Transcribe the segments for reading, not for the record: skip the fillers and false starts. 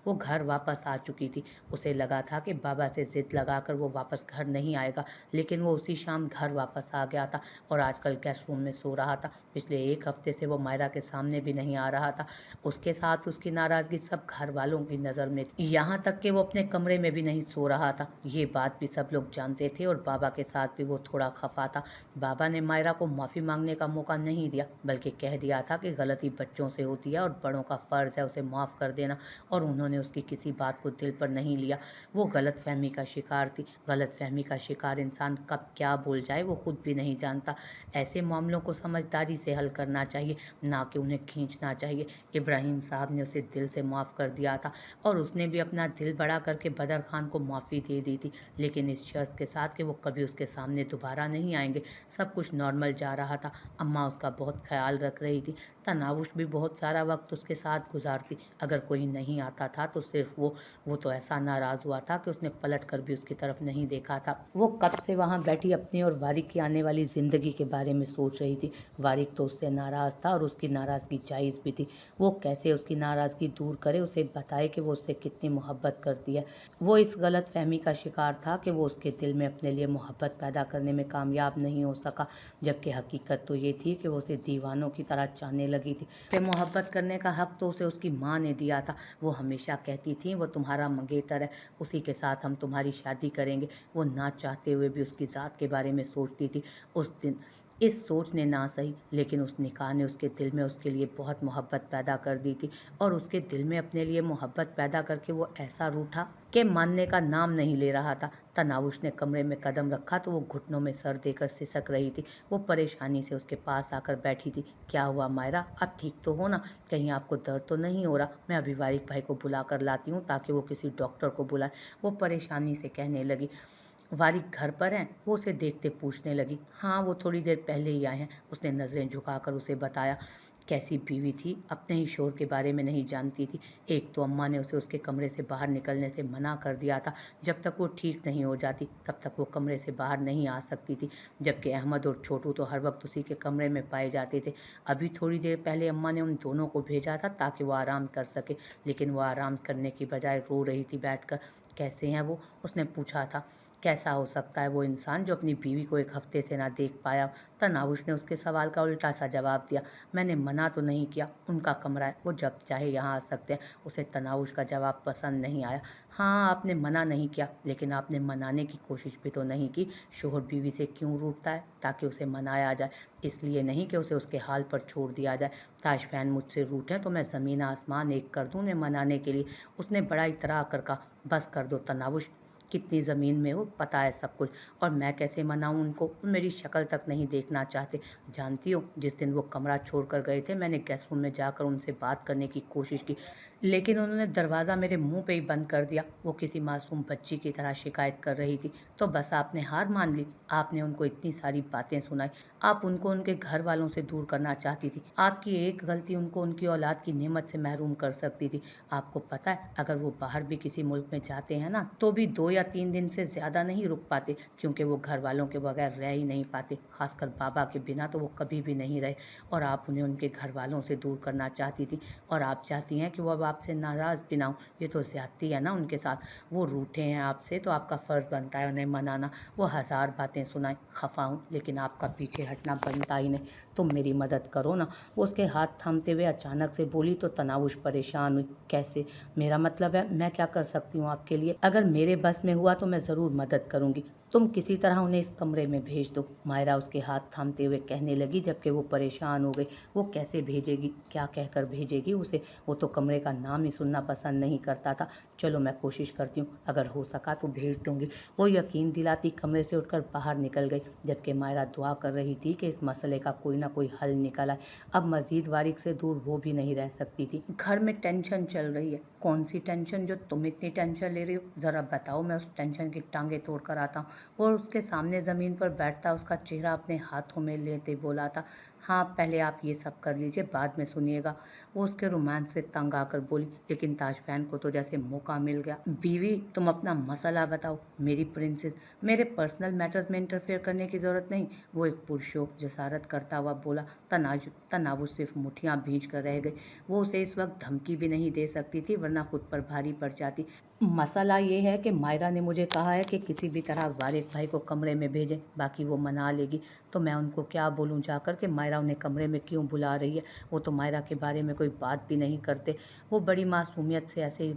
वो घर वापस आ चुकी थी। उसे लगा था कि बाबा से ज़िद लगाकर वो वापस घर नहीं आएगा, लेकिन वो उसी शाम घर वापस आ गया था और आजकल गेस्ट रूम में सो रहा था। पिछले 1 हफ्ते से वो मायरा के सामने भी नहीं आ रहा था। उसके साथ उसकी नाराज़गी सब घर वालों की नज़र में थी। यहाँ तक कि वो अपने कमरे में भी नहीं सो रहा था। ये बात भी सब लोग जानते थे और बाबा के साथ भी वो थोड़ा खफा था। बाबा ने मायरा को माफ़ी मांगने का मौका नहीं दिया, बल्कि कह दिया था कि गलती बच्चों से होती है और बड़ों का फ़र्ज़ है उसे माफ़ कर देना, और उन्होंने उसकी किसी बात को दिल पर नहीं लिया। वो गलतफ़हमी का शिकार थी। गलतफ़हमी का शिकार इंसान कब क्या बोल जाए वो खुद भी नहीं जानता। ऐसे मामलों को समझदारी से हल करना चाहिए, ना कि उन्हें खींचना चाहिए। इब्राहिम साहब ने उसे दिल से माफ़ कर दिया था और उसने भी अपना दिल बड़ा करके बदर खान को माफ़ी दे दी थी, लेकिन इस शर्त के साथ कि वो कभी उसके सामने दोबारा नहीं आएंगे। सब कुछ नॉर्मल जा रहा था। अम्मा उसका बहुत ख्याल रख रही थी। तनावुश भी बहुत सारा वक्त उसके साथ गुजारती। अगर कोई नहीं आता था तो सिर्फ वो तो ऐसा नाराज़ हुआ था कि उसने पलट कर भी उसकी तरफ नहीं देखा था। वो कब से वहाँ बैठी अपनी और वारिक की आने वाली ज़िंदगी के बारे में सोच रही थी। वारिक तो उससे नाराज़ था और उसकी नाराज़गी जायज़ भी थी। वो कैसे उसकी नाराज़गी दूर करे, उसे बताए कि वो उससे कितनी मोहब्बत करती है। वो इस गलत फहमी का शिकार था कि वो उसके दिल में अपने लिए मोहब्बत पैदा करने में कामयाब नहीं हो सका, जबकि हकीकत तो ये थी कि वो उसे दीवानों की तरह चाहने लगी थी। उसे मोहब्बत करने का हक तो उसे उसकी माँ ने दिया था। वो हमेशा कहती थी वो तुम्हारा मंगेतर है, उसी के साथ हम तुम्हारी शादी करेंगे। वो ना चाहते हुए भी उसकी ज़ात के बारे में सोचती थी। उस दिन इस सोच ने ना सही, लेकिन उस निकाह ने उसके दिल में उसके लिए बहुत मोहब्बत पैदा कर दी थी, और उसके दिल में अपने लिए मोहब्बत पैदा करके वो ऐसा रूठा कि मानने का नाम नहीं ले रहा था। तनावुश ने कमरे में कदम रखा तो वो घुटनों में सर देकर सिसक रही थी। वो परेशानी से उसके पास आकर बैठी थी। क्या हुआ मायरा, आप ठीक तो हो ना? कहीं आपको दर्द तो नहीं हो रहा? मैं अभी वारिक भाई को बुला कर लाती हूँ ताकि वो किसी डॉक्टर को बुलाए, वो परेशानी से कहने लगी। वारिक घर पर हैं? वो उसे देखते पूछने लगी। हाँ, वो थोड़ी देर पहले ही आए हैं, उसने नज़रें झुकाकर उसे बताया। कैसी बीवी थी, अपने ही शोर के बारे में नहीं जानती थी। एक तो अम्मा ने उसे उसके कमरे से बाहर निकलने से मना कर दिया था। जब तक वो ठीक नहीं हो जाती तब तक वो कमरे से बाहर नहीं आ सकती थी, जबकि अहमद और छोटू तो हर वक्त उसी के कमरे में पाए जाते थे। अभी थोड़ी देर पहले अम्मा ने उन दोनों को भेजा था ताकि वो आराम कर सके, लेकिन वो आराम करने की बजाय रो रही थी बैठकर। कैसे हैं वो? उसने पूछा था। कैसा हो सकता है वो इंसान जो अपनी बीवी को 1 हफ्ते से ना देख पाया? तनावुश ने उसके सवाल का उल्टा सा जवाब दिया। मैंने मना तो नहीं किया, उनका कमरा है, वो जब चाहे यहाँ आ सकते हैं। उसे तनावुश का जवाब पसंद नहीं आया। हाँ, आपने मना नहीं किया, लेकिन आपने मनाने की कोशिश भी तो नहीं की। शोहर बीवी से क्यों रूठता है? ताकि उसे मनाया जाए, इसलिए नहीं कि उसे उसके हाल पर छोड़ दिया जाए। ताशफैन मुझसे रूठें तो मैं ज़मीन आसमान एक कर दूँ उन्हें मनाने के लिए। उसने बड़ा इतरा कर कहा। बस कर दो तनावुश, कितनी ज़मीन में हो पता है सब कुछ, और मैं कैसे मनाऊं उनको? वो मेरी शक्ल तक नहीं देखना चाहते। जानती हो, जिस दिन वो कमरा छोड़कर गए थे मैंने गेस्ट रूम में जाकर उनसे बात करने की कोशिश की, लेकिन उन्होंने दरवाज़ा मेरे मुंह पे ही बंद कर दिया। वो किसी मासूम बच्ची की तरह शिकायत कर रही थी। तो बस आपने हार मान ली? आपने उनको इतनी सारी बातें सुनाई, आप उनको उनके घर वालों से दूर करना चाहती थी। आपकी एक गलती उनको उनकी औलाद की नेमत से महरूम कर सकती थी। आपको पता है, अगर वो बाहर भी किसी मुल्क में जाते हैं ना, तो भी 2 या 3 दिन से ज़्यादा नहीं रुक पाते, क्योंकि वो घर वालों के बगैर रह ही नहीं पाते। खासकर बाबा के बिना तो वो कभी भी नहीं रहे, और आप उन्हें उनके घर वालों से दूर करना चाहती थी, और आप चाहती हैं कि वो अब आपसे नाराज़ भी ना हो। ये तो ज़्यादती है ना उनके साथ। वो रूठे हैं आपसे तो आपका फ़र्ज़ बनता है उन्हें मनाना। वो हज़ार बातें सुनाएं, खफा हूँ, लेकिन आपका पीछे हटना बनता ही नहीं। तुम मेरी मदद करो ना। वो उसके हाथ थामते हुए अचानक से बोली तो तनावुश परेशान हुई। कैसे? मेरा मतलब है, मैं क्या कर सकती हूँ आपके लिए? अगर मेरे बस में हुआ तो मैं ज़रूर मदद करूँगी। तुम किसी तरह उन्हें इस कमरे में भेज दो, मायरा उसके हाथ थामते हुए कहने लगी, जबकि वो परेशान हो गई। वो कैसे भेजेगी? क्या कहकर भेजेगी उसे? वो तो कमरे का नाम ही सुनना पसंद नहीं करता था। चलो मैं कोशिश करती हूँ, अगर हो सका तो भेज दूंगी। वो यकीन दिलाती कमरे से उठकर बाहर निकल गई, जबकि मायरा दुआ कर रही थी कि इस मसले का कोई ना कोई हल निकल आए। अब मजीद वारिक से दूर वो भी नहीं रह सकती थी। घर में टेंशन चल रही है। कौन सी टेंशन जो तुम इतनी टेंशन ले रही हो? ज़रा बताओ, मैं उस टेंशन की टांगें तोड़ कर आता हूँ। और उसके सामने ज़मीन पर बैठता उसका चेहरा अपने हाथों में लेते बोला था। हाँ, पहले आप ये सब कर लीजिए, बाद में सुनिएगा। वो उसके रोमांस से तंग आकर बोली, लेकिन ताशफैन को तो जैसे मौका मिल गया। बीवी, तुम अपना मसला बताओ। मेरी प्रिंसेस, मेरे पर्सनल मैटर्स में इंटरफेयर करने की ज़रूरत नहीं। वो एक पुरजोर जसारत करता हुआ बोला। तनावुश सिर्फ मुठ्ठियाँ भींच कर रह गई। वो उसे इस वक्त धमकी भी नहीं दे सकती थी, वरना खुद पर भारी पड़ जाती। मसला ये है कि मायरा ने मुझे कहा है कि किसी भी तरह वारिक भाई को कमरे में भेजें, बाकी वो मना लेगी। तो मैं उनको क्या बोलूं जाकर कि मायरा उन्हें कमरे में क्यों बुला रही है। वो तो मायरा के बारे में कोई बात भी नहीं करते। वो बड़ी मासूमियत से ऐसे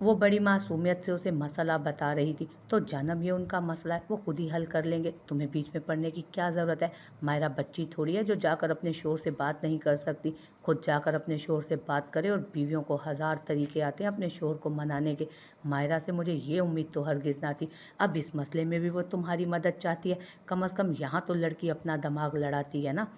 वो बड़ी मासूमियत से उसे मसला बता रही थी। तो जानब ये उनका मसला है, वो खुद ही हल कर लेंगे, तुम्हें बीच में पड़ने की क्या ज़रूरत है। मायरा बच्ची थोड़ी है जो जाकर अपने शोर से बात नहीं कर सकती। खुद जाकर अपने शोर से बात करे, और बीवियों को हज़ार तरीके आते हैं अपने शोर को मनाने के। मायरा से मुझे ये उम्मीद तो हरगिज़ ना थी। अब इस मसले में भी वो तुम्हारी मदद चाहती है। कम अज़ कम यहाँ तो लड़की अपना दिमाग लड़ाती है ना।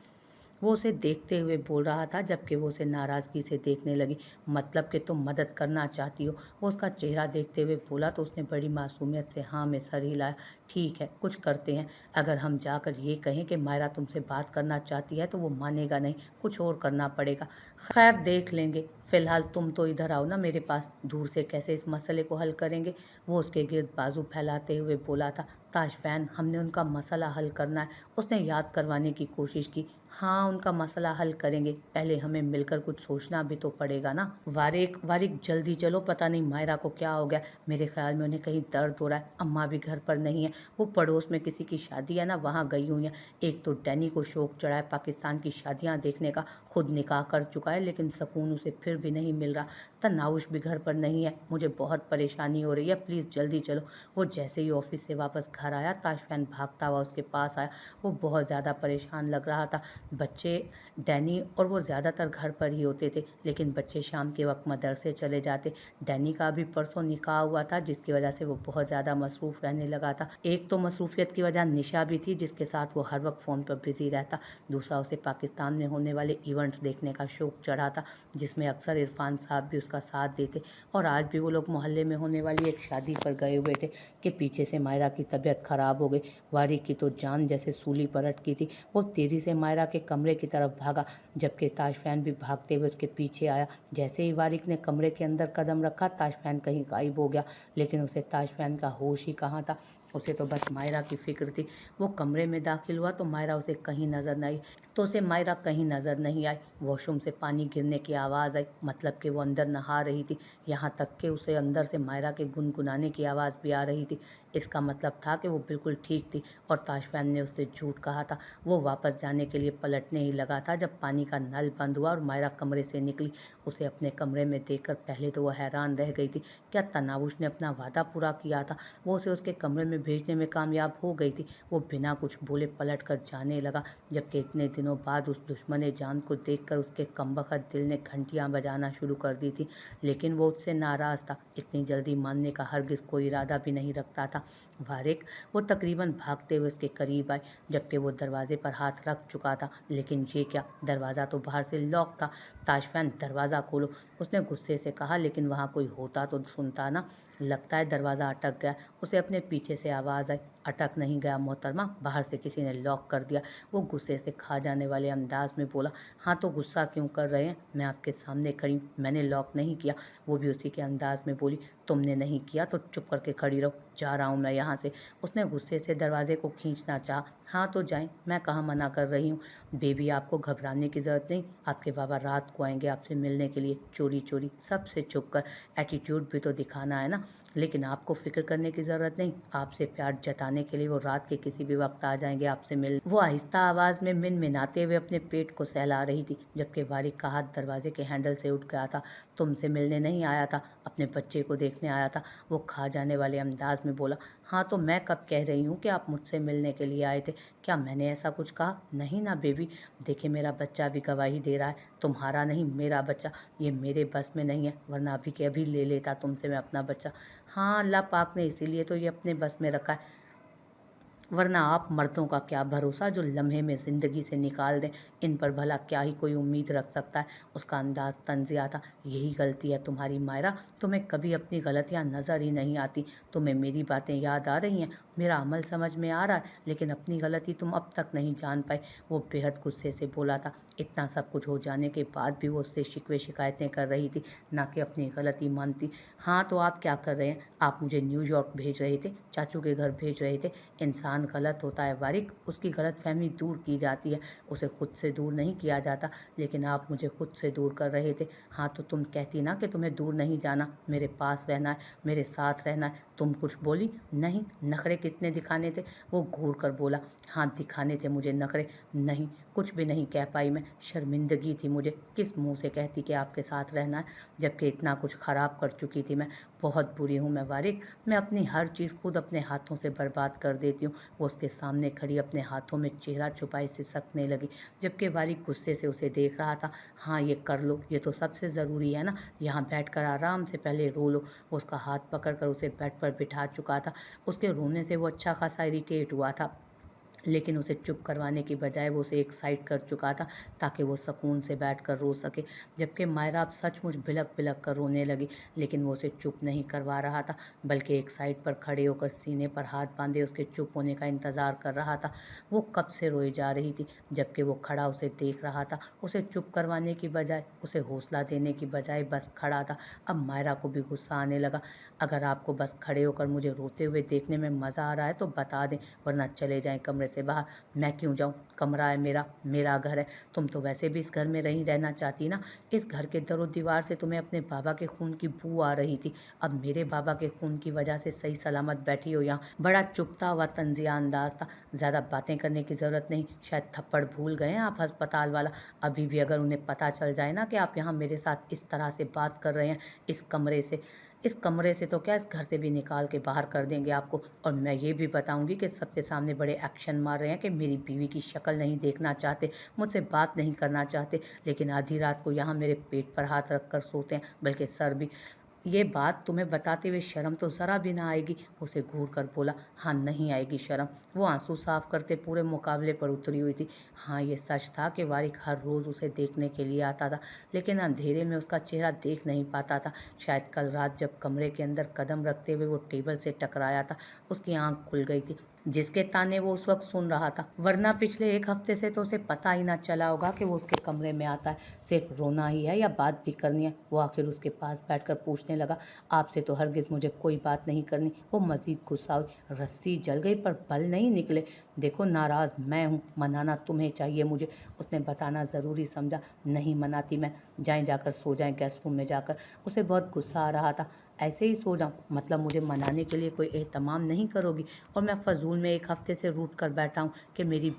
वो उसे देखते हुए बोल रहा था, जबकि वो उसे नाराज़गी से देखने लगी। मतलब कि तुम मदद करना चाहती हो। वो उसका चेहरा देखते हुए बोला तो उसने बड़ी मासूमियत से हाँ में सर हिलाया। ठीक है, कुछ करते हैं। अगर हम जाकर ये कहें कि मायरा तुमसे बात करना चाहती है तो वो मानेगा नहीं, कुछ और करना पड़ेगा। खैर, देख लेंगे। फ़िलहाल तुम तो इधर आओ ना मेरे पास। दूर से कैसे इस मसले को हल करेंगे। वो उसके गिर्द बाजू फैलाते हुए बोला था। ताशफैन, हमने उनका मसला हल करना है। उसने याद करवाने की कोशिश की। हाँ, उनका मसला हल करेंगे, पहले हमें मिलकर कुछ सोचना भी तो पड़ेगा ना। वारिक वारिक, जल्दी चलो, पता नहीं मायरा को क्या हो गया। मेरे ख्याल में उन्हें कहीं दर्द हो रहा है। अम्मा भी घर पर नहीं है, वो पड़ोस में किसी की शादी है ना, वहाँ गई हुई है। एक तो डैनी को शौक चढ़ा है पाकिस्तान की शादियाँ देखने का। खुद निकाह कर चुका है, लेकिन सुकून उसे फिर भी नहीं मिल रहा। तनाउश भी घर पर नहीं है। मुझे बहुत परेशानी हो रही है, प्लीज़ जल्दी चलो। वो जैसे ही ऑफिस से वापस घर आया, ताशफैन भागता हुआ उसके पास आया। वो बहुत ज़्यादा परेशान लग रहा था। बच्चे, डैनी और वो ज़्यादातर घर पर ही होते थे, लेकिन बच्चे शाम के वक्त मदरसे चले जाते। डैनी का भी परसों निकाह हुआ था, जिसकी वजह से वो बहुत ज़्यादा मसरूफ़ रहने लगा था। एक तो मसरूफियत की वजह निशा भी थी, जिसके साथ वो हर वक्त फ़ोन पर बिज़ी रहता। दूसरा, उसे पाकिस्तान में होने वाले इवेंट्स देखने का शौक चढ़ा था, जिसमें अक्सर इरफान साहब भी उसका साथ देते। और आज भी वो लोग मोहल्ले में होने वाली एक शादी पर गए हुए थे कि पीछे से मायरा की तबीयत ख़राब हो गई। वारिक की तो जान जैसे सूली पर अटकी थी। वो तेज़ी से मायरा के कमरे की तरफ भागा, जबकि ताशफैन भी भागते हुए उसके पीछे आया। जैसे ही वारिक ने कमरे के अंदर कदम रखा, ताशफैन कहीं गायब हो गया। लेकिन उसे ताशफैन का होश ही कहाँ था। उसे तो बस मायरा की फ़िक्र थी। वो कमरे में दाखिल हुआ तो मायरा उसे कहीं नज़र नहीं आई। वॉशरूम से पानी गिरने की आवाज़ आई, मतलब कि वो अंदर नहा रही थी। यहाँ तक कि उसे अंदर से मायरा के गुनगुनाने की आवाज़ भी आ रही थी। इसका मतलब था कि वो बिल्कुल ठीक थी, और ताशफैन ने उससे झूठ कहा था। वो वापस जाने के लिए पलटने ही लगा था जब पानी का नल बंद हुआ और मायरा कमरे से निकली। उसे अपने कमरे में देखकर पहले तो वो हैरान रह गई थी। क्या तनावुश ने अपना वादा पूरा किया था? वो उसे उसके कमरे में भेजने में कामयाब हो गई थी। वो बिना कुछ बोले पलट कर जाने लगा, जबकि इतने दिनों बाद उस दुश्मन जान को देखकर उसके कमबख्त दिल ने घंटियां बजाना शुरू कर दी थी। लेकिन वो उससे नाराज़ था। इतनी जल्दी मानने का हरगिज़ कोई इरादा भी नहीं रखता था। वारिक, वो तकरीबन भागते हुए उसके करीब आए, जबकि वो दरवाजे पर हाथ रख चुका था। लेकिन ये क्या, दरवाज़ा तो बाहर से लॉक था। ताशफैन, दरवाज़ा खोलो, उसने गुस्से से कहा। लेकिन वहाँ कोई होता तो सुनता ना। लगता है दरवाज़ा अटक गया। उसे अपने पीछे से आवाज़ आई। अटक नहीं गया मोहतरमा, बाहर से किसी ने लॉक कर दिया। वो गुस्से से खा जाने वाले अंदाज में बोला। हाँ तो गुस्सा क्यों कर रहे हैं, मैं आपके सामने खड़ी हूँ, मैंने लॉक नहीं किया। वो भी उसी के अंदाज में बोली। तुमने नहीं किया तो चुप करके खड़ी रहो, जा रहा हूँ मैं यहाँ से। उसने गुस्से से दरवाजे को खींचना चाहा। हाँ तो जाएं, मैं कहाँ मना कर रही हूँ। बेबी, आपको घबराने की ज़रूरत नहीं। आपके बाबा रात को आएंगे आपसे मिलने के लिए, चोरी चोरी, सबसे छुप कर। एटीट्यूड भी तो दिखाना है ना। लेकिन आपको फ़िक्र करने की ज़रूरत नहीं। आपसे प्यार जताने के लिए वो रात के किसी भी वक्त आ जाएंगे आपसे मिल। वो आहिस्ता आवाज़ में मिनमिनाते हुए अपने पेट को सहला रही थी, जबकि वारिक का हाथ दरवाजे के हैंडल से उठ गया था। तुमसे मिलने नहीं आया था, अपने बच्चे को देखने आया था। वो खा जाने वाले अंदाज में बोला। हाँ तो मैं कब कह रही हूँ कि आप मुझसे मिलने के लिए आए थे? क्या मैंने ऐसा कुछ कहा? नहीं ना बेबी। देखिए, मेरा बच्चा भी गवाही दे रहा है। तुम्हारा नहीं, मेरा बच्चा। ये मेरे बस में नहीं है, वरना अभी के अभी ले लेता तुमसे मैं अपना बच्चा। हाँ, अल्लाह पाक ने इसीलिए तो ये अपने बस में रखा है। वरना आप मर्दों का क्या भरोसा जो लम्हे में ज़िंदगी से निकाल दें। इन पर भला क्या ही कोई उम्मीद रख सकता है। उसका अंदाज़ तंज़िया था। यही गलती है तुम्हारी मायरा, तुम्हें कभी अपनी गलतियाँ नज़र ही नहीं आती। तुम्हें मेरी बातें याद आ रही हैं, मेरा अमल समझ में आ रहा है, लेकिन अपनी गलती तुम अब तक नहीं जान पाए। वो बेहद गुस्से से बोला था। इतना सब कुछ हो जाने के बाद भी वो उससे शिकवे शिकायतें कर रही थी, ना कि अपनी गलती मानती। हाँ तो आप क्या कर रहे हैं? आप मुझे न्यूयॉर्क भेज रहे थे, चाचू के घर भेज रहे थे। इंसान गलत होता है वारिक, उसकी गलतफहमी दूर की जाती है, उसे खुद से दूर नहीं किया जाता। लेकिन आप मुझे खुद से दूर कर रहे थे। हाँ तो तुम कहती ना कि तुम्हें दूर नहीं जाना, मेरे पास रहना है, मेरे साथ रहना है। तुम कुछ बोली नहीं? नखरे किसने दिखाने थे? वो घूर कर बोला। हाँ दिखाने थे मुझे नखरे। नहीं, कुछ भी नहीं कह पाई मैं। शर्मिंदगी थी मुझे, किस मुंह से कहती कि आपके साथ रहना है, जबकि इतना कुछ खराब कर चुकी थी मैं। बहुत बुरी हूँ मैं वारिक, मैं अपनी हर चीज़ खुद अपने हाथों से बर्बाद कर देती हूँ। वो उसके सामने खड़ी अपने हाथों में चेहरा छुपाए सिसकने लगी, जबकि वारिक गुस्से से उसे देख रहा था। हाँ ये कर लो, ये तो सबसे ज़रूरी है ना, यहाँ बैठकर आराम से पहले रो लो। वो उसका हाथ पकड़कर उसे बेड पर बिठा चुका था। उसके रोने से वो अच्छा खासा इरिटेट हुआ था, लेकिन उसे चुप करवाने की बजाय वो उसे एक साइड कर चुका था ताकि वो सुकून से बैठकर रो सके। जबकि मायरा अब सचमुच बिलक बिलक कर रोने लगी, लेकिन वो उसे चुप नहीं करवा रहा था, बल्कि एक साइड पर खड़े होकर सीने पर हाथ बांधे उसके चुप होने का इंतज़ार कर रहा था। वो कब से रोई जा रही थी, जबकि वो खड़ा उसे देख रहा था, उसे चुप करवाने की बजाय, उसे हौसला देने की बजाय बस खड़ा था। अब मायरा को भी गुस्सा आने लगा। अगर आपको बस खड़े होकर मुझे रोते हुए देखने में मज़ा आ रहा है तो बता दें, वरना चले जाएं कमरे से बाहर। मैं क्यों जाऊं? कमरा है मेरा, मेरा घर है। तुम तो वैसे भी इस घर में नहीं रहना चाहती ना। इस घर के दरो दीवार से तुम्हें अपने बाबा के खून की बू आ रही थी, अब मेरे बाबा के खून की वजह से सही सलामत बैठी हो यहाँ। बड़ा चुपता हुआ तंजिया अंदाज था। ज़्यादा बातें करने की ज़रूरत नहीं, शायद थप्पड़ भूल गए हैं आप अस्पताल वाला। अभी भी अगर उन्हें पता चल जाए ना कि आप यहाँ मेरे साथ इस तरह से बात कर रहे हैं, इस कमरे से तो क्या, इस घर से भी निकाल के बाहर कर देंगे आपको। और मैं ये भी बताऊंगी कि सबके सामने बड़े एक्शन मार रहे हैं कि मेरी बीवी की शक्ल नहीं देखना चाहते, मुझसे बात नहीं करना चाहते, लेकिन आधी रात को यहाँ मेरे पेट पर हाथ रख कर सोते हैं, बल्कि सर भी। ये बात तुम्हें बताते हुए शर्म तो ज़रा भी ना आएगी? उसे घूर कर बोला। हाँ नहीं आएगी शर्म। वो आंसू साफ करते पूरे मुकाबले पर उतरी हुई थी। हाँ ये सच था कि वारिक हर रोज़ उसे देखने के लिए आता था, लेकिन अंधेरे में उसका चेहरा देख नहीं पाता था। शायद कल रात जब कमरे के अंदर कदम रखते हुए वो टेबल से टकराया था, उसकी आंख खुल गई थी, जिसके ताने वो उस वक्त सुन रहा था। वरना पिछले एक हफ्ते से तो उसे पता ही ना चला होगा कि वो उसके कमरे में आता है, सिर्फ रोना ही है या बात भी करनी है। वो आखिर उसके पास बैठकर पूछने लगा, आपसे तो हरगिज़ मुझे कोई बात नहीं करनी। वो मज़ीद गुस्सा हुई। रस्सी जल गई पर बल नहीं निकले। देखो नाराज़ मैं हूँ, मनाना तुम्हें चाहिए मुझे, उसने बताना ज़रूरी समझा। नहीं मनाती मैं, जाएं जाकर सो जाएं गेस्ट रूम में जाकर। उसे बहुत गुस्सा आ रहा था। ऐसे ही सो जाऊं? मतलब मुझे मनाने के लिए कोई एहतमाम नहीं करोगी? और मैं फ़जूल में एक हफ्ते से रूठ कर बैठा हूँ कि मेरी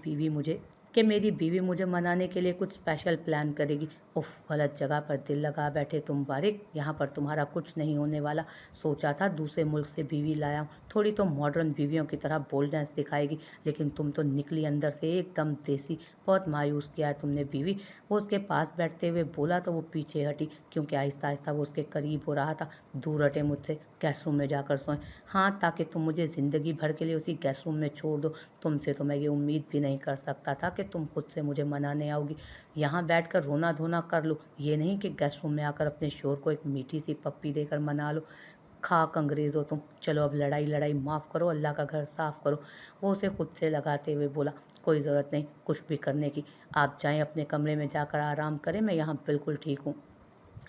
बीवी मुझे मनाने के लिए कुछ स्पेशल प्लान करेगी। उफ, गलत जगह पर दिल लगा बैठे तुम वारिक, यहाँ पर तुम्हारा कुछ नहीं होने वाला। सोचा था दूसरे मुल्क से बीवी लाया हूँ, थोड़ी तो मॉडर्न बीवियों की तरह बोल्डनेस दिखाएगी, लेकिन तुम तो निकली अंदर से एकदम देसी। बहुत मायूस किया है तुमने बीवी। वो उसके पास बैठते हुए बोला तो वो पीछे हटी, क्योंकि आहिस्ता आहिस्ता वो उसके करीब हो रहा था। दूर हटे मुझसे, गेस्ट रूम में जाकर सोएं। हाँ, ताकि तुम मुझे ज़िंदगी भर के लिए उसी गेस्ट रूम में छोड़ दो। तुमसे तो मैं ये उम्मीद भी नहीं कर सकता था कि तुम खुद से मुझे मनाने आओगी। यहाँ बैठकर रोना धोना कर लो, ये नहीं कि गेस्ट रूम में आकर अपने शोर को एक मीठी सी पप्पी देकर मना लो। खाक अंग्रेज़ हो तुम। चलो अब लड़ाई लड़ाई माफ़ करो, अल्लाह का घर साफ़ करो। वो उसे खुद से लगाते हुए बोला, कोई ज़रूरत नहीं कुछ भी करने की। आप जाएं अपने कमरे में जाकर आराम करें, मैं यहाँ बिल्कुल ठीक हूँ।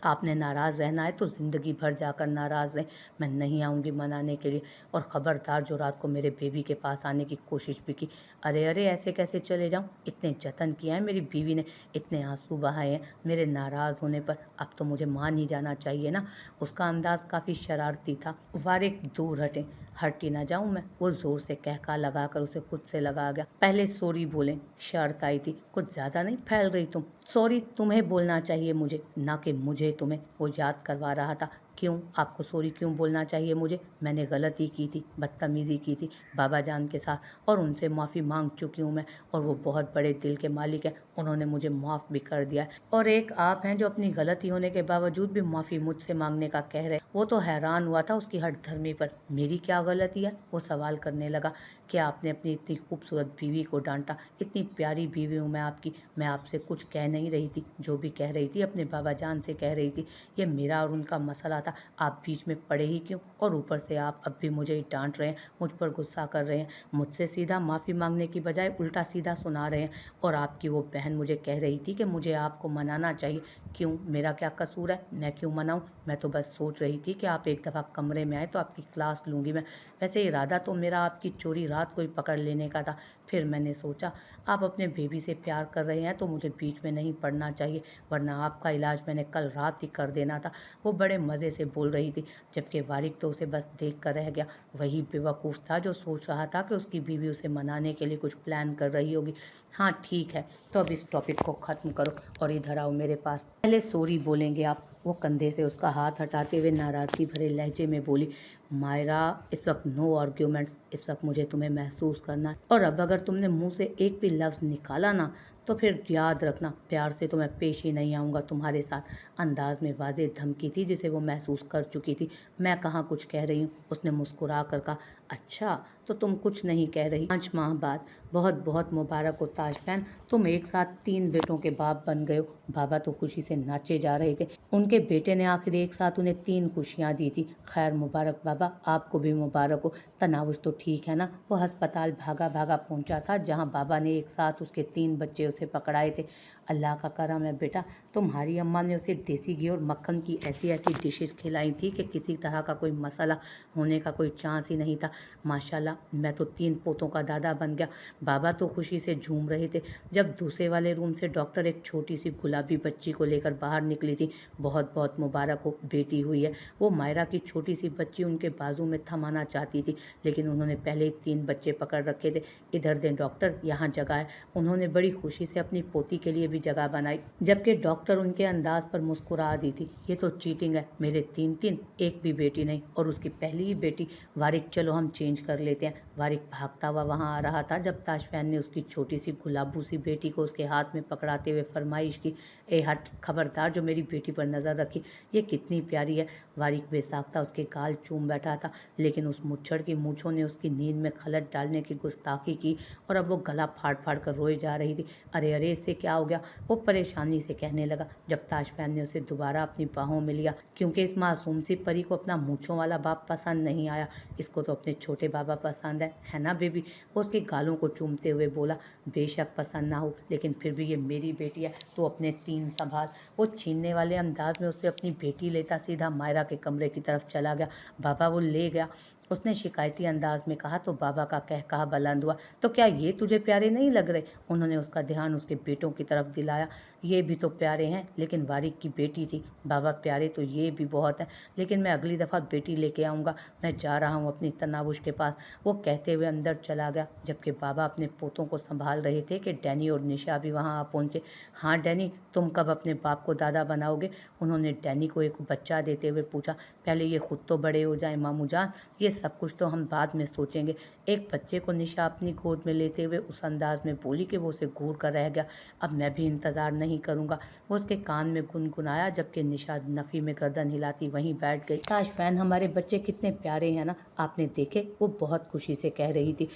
आपने नाराज़ रहना है तो ज़िंदगी भर जाकर नाराज़ रहें, मैं नहीं आऊँगी मनाने के लिए। और ख़बरदार जो रात को मेरे बेबी के पास आने की कोशिश भी की। अरे अरे, ऐसे कैसे चले जाऊँ? इतने जतन किया है मेरी बीवी ने, इतने आंसू बहाए हैं मेरे नाराज़ होने पर, अब तो मुझे मान ही जाना चाहिए ना। उसका अंदाज़ काफ़ी शरारती था। वारिक दूर हटें, हट ही ना जाऊँ मैं, वो ज़ोर से कहका लगाकर उसे खुद से लगा गया। पहले सॉरी बोलें, शर्त आई थी, कुछ ज़्यादा नहीं फैल रही तुम। सॉरी तुम्हें बोलना चाहिए मुझे, ना कि मुझे तुम्हें, वो याद करवा रहा था। क्यों? आपको सॉरी क्यों बोलना चाहिए मुझे? मैंने गलती की थी, बदतमीज़ी की थी बाबा जान के साथ और उनसे माफ़ी माँग चुकी हूँ मैं, और वो बहुत बड़े दिल के मालिक हैं, उन्होंने मुझे माफ़ भी कर दिया है। और एक आप हैं जो अपनी गलती होने के बावजूद भी माफ़ी मुझसे माँगने का कह रहे हैं। वो तो हैरान हुआ था उसकी हठधर्मी पर। मेरी क्या गलती है? वो सवाल करने लगा। क्या आपने अपनी इतनी खूबसूरत बीवी को डाँटा? इतनी प्यारी बीवी हूँ मैं आपकी, मैं आपसे कुछ कह नहीं रही थी, जो भी कह रही थी अपने बाबा जान से कह रही थी। ये मेरा और उनका मसला था, आप बीच में पड़े ही क्यों? और ऊपर से आप अब भी मुझे ही डाँट रहे हैं, मुझ पर गुस्सा कर रहे हैं, मुझसे सीधा माफ़ी माँगने की बजाय उल्टा सीधा सुना रहे हैं। और आपकी वो बहन मुझे कह रही थी कि मुझे आपको मनाना चाहिए। क्यों? मेरा क्या कसूर है? मैं क्यों मनाऊँ? मैं तो बस सोच रही थी कि आप एक दफ़ा कमरे में आएँ तो आपकी क्लास लूँगी मैं। वैसे इरादा तो मेरा आपकी चोरी रात को ही पकड़ लेने का था। फिर मैंने सोचा आप अपने बेबी से प्यार कर रहे हैं तो मुझे बीच में नहीं पड़ना चाहिए, वरना आपका इलाज मैंने कल रात ही कर देना था। वो बड़े मज़े से बोल रही थी, जबकि वारिक तो उसे बस देख कर रह गया। वही बेवकूफ़ था जो सोच रहा था कि उसकी बीवी उसे मनाने के लिए कुछ प्लान कर रही होगी। हाँ ठीक है, तो अब इस टॉपिक को ख़त्म करो और इधर आओ मेरे पास। पहले सॉरी बोलेंगे आप। वो कंधे से उसका हाथ हटाते हुए नाराज़गी भरे लहजे में बोली, मायरा इस वक्त नो आर्ग्यूमेंट्स, इस वक्त मुझे तुम्हें महसूस करना है, और अब अगर तुमने मुंह से एक भी लफ्ज़ निकाला ना तो फिर याद रखना प्यार से तो मैं पेश ही नहीं आऊँगा तुम्हारे साथ। अंदाज में वाज़ेह धमकी थी जिसे वो महसूस कर चुकी थी। मैं कहाँ कुछ कह रही हूँ, उसने मुस्कुरा कर कहा। अच्छा तो तुम कुछ नहीं कह रही? 5 माह बाद बहुत बहुत मुबारक हो ताजफैन, तुम एक साथ 3 बेटों के बाप बन गए हो। बाबा तो खुशी से नाचे जा रहे थे, उनके बेटे ने आखिर एक साथ उन्हें 3 खुशियाँ दी थी। खैर मुबारक बाबा, आपको भी मुबारक हो। तनावुश तो ठीक है ना? वो अस्पताल भागा भागा पहुंचा था जहां बाबा ने एक साथ उसके 3 बच्चे उसे पकड़ाए थे। अल्लाह का करम है बेटा, तुम्हारी अम्मा ने उसे देसी घी और मक्खन की ऐसी ऐसी डिशेस खिलाई थी कि किसी तरह का कोई मसला होने का कोई चांस ही नहीं था। माशाल्लाह, मैं तो 3 पोतों का दादा बन गया। बाबा तो खुशी से झूम रहे थे जब दूसरे वाले रूम से डॉक्टर एक छोटी सी गुलाबी बच्ची को लेकर बाहर निकली थी। बहुत बहुत मुबारक हो, बेटी हुई है। वो मायरा की छोटी सी बच्ची उनके बाजू में थमाना चाहती थी, लेकिन उन्होंने पहले ही 3 बच्चे पकड़ रखे थे। इधर दें डॉक्टर, यहाँ जगह है। उन्होंने बड़ी खुशी से अपनी पोती के लिए भी जगह बनाई, जबकि डॉक्टर उनके अंदाज पर मुस्कुरा दी थी। ये तो चीटिंग है, मेरे 3 एक भी बेटी नहीं, और उसकी पहली ही बेटी। वारिक चलो हम चेंज कर लेते हैं। वारिक भागता हुआ वहाँ आ रहा था जब ताशफैन ने उसकी छोटी सी गुलाबू सी बेटी को उसके हाथ में पकड़ाते हुए फरमाइश की, ए हट, खबरदार जो मेरी बेटी पर नज़र रखी। ये कितनी प्यारी है। वारिक बेसाख्ता उसके गाल चूम बैठा था, लेकिन उस मुच्छड़ की मूँछों ने उसकी नींद में खलट डालने की गुस्ताखी की और अब वो गला फाड़ फाड़ कर रोए जा रही थी। अरे अरे, इससे क्या हो गया? वो परेशानी से कहने लगा जब ताशफैन ने उसे दोबारा अपनी बाहों में लिया, क्योंकि इस मासूम सी परी को अपना मूँछों वाला बाप पसंद नहीं आया। इसको तो अपने छोटे बाबा पसंद है ना बेबी? वो उसके गालों को चूमते हुए बोला। बेशक पसंद ना हो, लेकिन फिर भी ये मेरी बेटी है, तो अपने 3 संभाल। वो छीनने वाले अंदाज में उससे अपनी बेटी लेता सीधा मायरा के कमरे की तरफ चला गया। बाबा वो ले गया, उसने शिकायती अंदाज में कहा तो बाबा का कहकहा बुलंद हुआ, तो क्या ये तुझे प्यारे नहीं लग रहे? उन्होंने उसका ध्यान उसके बेटों की तरफ दिलाया। ये भी तो प्यारे हैं, लेकिन वारिक की बेटी थी। बाबा प्यारे तो ये भी बहुत हैं, लेकिन मैं अगली दफ़ा बेटी लेके आऊँगा। मैं जा रहा हूँ अपनी तनावुश के पास, वो कहते हुए अंदर चला गया, जबकि बाबा अपने पोतों को संभाल रहे थे कि डैनी और निशा भी वहाँ आ पहुँचे। हाँ डैनी, तुम कब अपने बाप को दादा बनाओगे? उन्होंने डैनी को एक बच्चा देते हुए पूछा। पहले ये खुद तो बड़े हो जाएं मामू जान, ये सब कुछ तो हम बाद में सोचेंगे। एक बच्चे को निशा अपनी गोद में लेते हुए उस अंदाज में बोली कि वो उसे घूर कर रह गया। अब मैं भी इंतज़ार नहीं करूँगा, वो उसके कान में गुनगुनाया, जबकि निशा नफ़ी में गर्दन हिलाती वहीं बैठ गई। ताशफैन, हमारे बच्चे कितने प्यारे हैं ना, आपने देखे? वो बहुत खुशी से कह रही थी।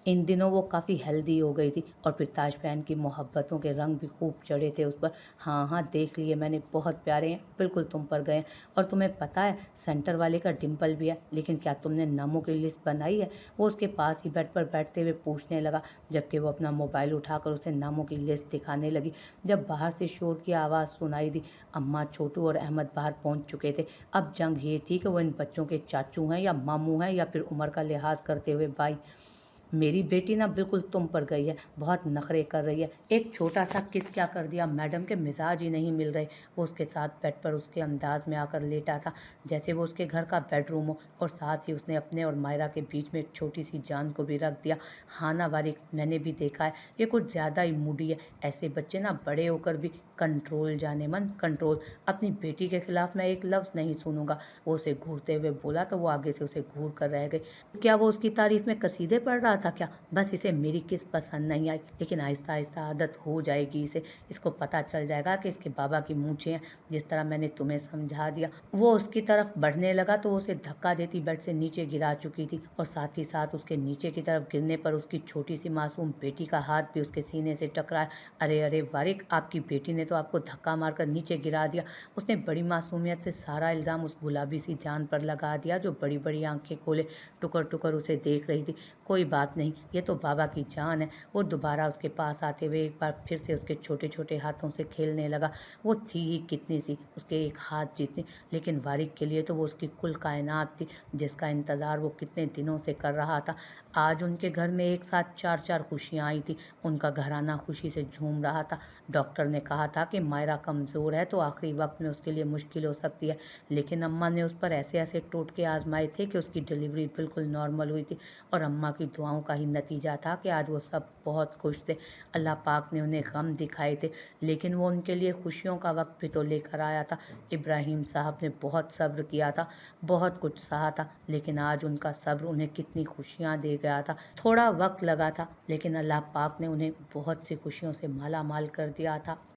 इन दिनों वो काफ़ी हेल्दी हो गई थी, और फिर ताशफैन की मोहब्बतों के रंग भी खूब चढ़े थे उस पर। हाँ हाँ, देख लिए मैंने, बहुत प्यारे हैं, बिल्कुल तुम पर गए हैं। और तुम्हें पता है सेंटर वाले का डिम्पल भी है, लेकिन क्या तुमने नामों की लिस्ट बनाई है? वो उसके पास ही बेड पर बैठते हुए पूछने लगा, जबकि वो अपना मोबाइल उठाकर उसे नामों की लिस्ट दिखाने लगी। जब बाहर से शोर की आवाज़ सुनाई दी, अम्मा, छोटू और अहमद बाहर पहुंच चुके थे। अब जंग ये थी कि वो इन बच्चों के चाचू हैं या मामू हैं, या फिर उम्र का लिहाज करते हुए भाई। मेरी बेटी ना बिल्कुल तुम पर गई है, बहुत नखरे कर रही है। एक छोटा सा किस क्या कर दिया, मैडम के मिजाज ही नहीं मिल रहे। वो उसके साथ बेड पर उसके अंदाज में आकर लेटा था जैसे वो उसके घर का बेडरूम हो, और साथ ही उसने अपने और मायरा के बीच में एक छोटी सी जान को भी रख दिया। हाँ ना वारिक, मैंने भी देखा है, ये कुछ ज़्यादा ही मूडी है। ऐसे बच्चे ना बड़े होकर भी कंट्रोल जाने मन कंट्रोल, अपनी बेटी के खिलाफ मैं एक लफ्ज़ नहीं सुनूंगा। वो उसे घूरते हुए बोला तो वो आगे से उसे घूर कर रह गई। क्या वो उसकी तारीफ में कसीदे पढ़ रहा था क्या? बस इसे मेरी किस पसंद नहीं आई, लेकिन आहिस्ता आहिस्ता आदत हो जाएगी इसे। इसको पता चल जाएगा कि इसके बाबा की मूंछें हैं, जिस तरह मैंने तुम्हें समझा दिया। वो उसकी तरफ बढ़ने लगा तो उसे धक्का देती बेड से नीचे गिरा चुकी थी, और साथ ही साथ उसके नीचे की तरफ गिरने पर उसकी छोटी सी मासूम बेटी का हाथ भी उसके सीने से टकराया। अरे अरे वारिक, आपकी बेटी ने तो आपको धक्का मारकर नीचे गिरा दिया। उसने बड़ी मासूमियत से सारा इल्ज़ाम उस गुलाबी सी जान पर लगा दिया जो बड़ी बड़ी आंखें खोले टुकर टुकर उसे देख रही थी। कोई बात नहीं, ये तो बाबा की जान है। वो दोबारा उसके पास आते हुए एक बार फिर से उसके छोटे छोटे हाथों से खेलने लगा। वो थी ही कितनी सी, उसके एक हाथ जितनी, लेकिन वारिक के लिए तो वो उसकी कुल कायनात थी, जिसका इंतज़ार वो कितने दिनों से कर रहा था। आज उनके घर में एक साथ चार चार खुशियाँ आई थी। उनका घराना खुशी से झूम रहा था। डॉक्टर ने कहा था कि मायरा कमज़ोर है तो आखिरी वक्त में उसके लिए मुश्किल हो सकती है, लेकिन अम्मा ने उस पर ऐसे ऐसे टोटके आजमाए थे कि उसकी डिलीवरी बिल्कुल नॉर्मल हुई थी, और अम्मा की दुआओं का ही नतीजा था कि आज वो सब बहुत खुश थे। अल्लाह पाक ने उन्हें गम दिखाए थे, लेकिन वो उनके लिए खुशियों का वक्त भी तो लेकर आया था। इब्राहिम साहब ने बहुत सब्र किया था, बहुत कुछ सहा था, लेकिन आज उनका सब्र उन्हें कितनी खुशियाँ दे गया था। थोड़ा वक्त लगा था, लेकिन अल्लाह पाक ने उन्हें बहुत सी खुशियों से माला माल कर दिया था।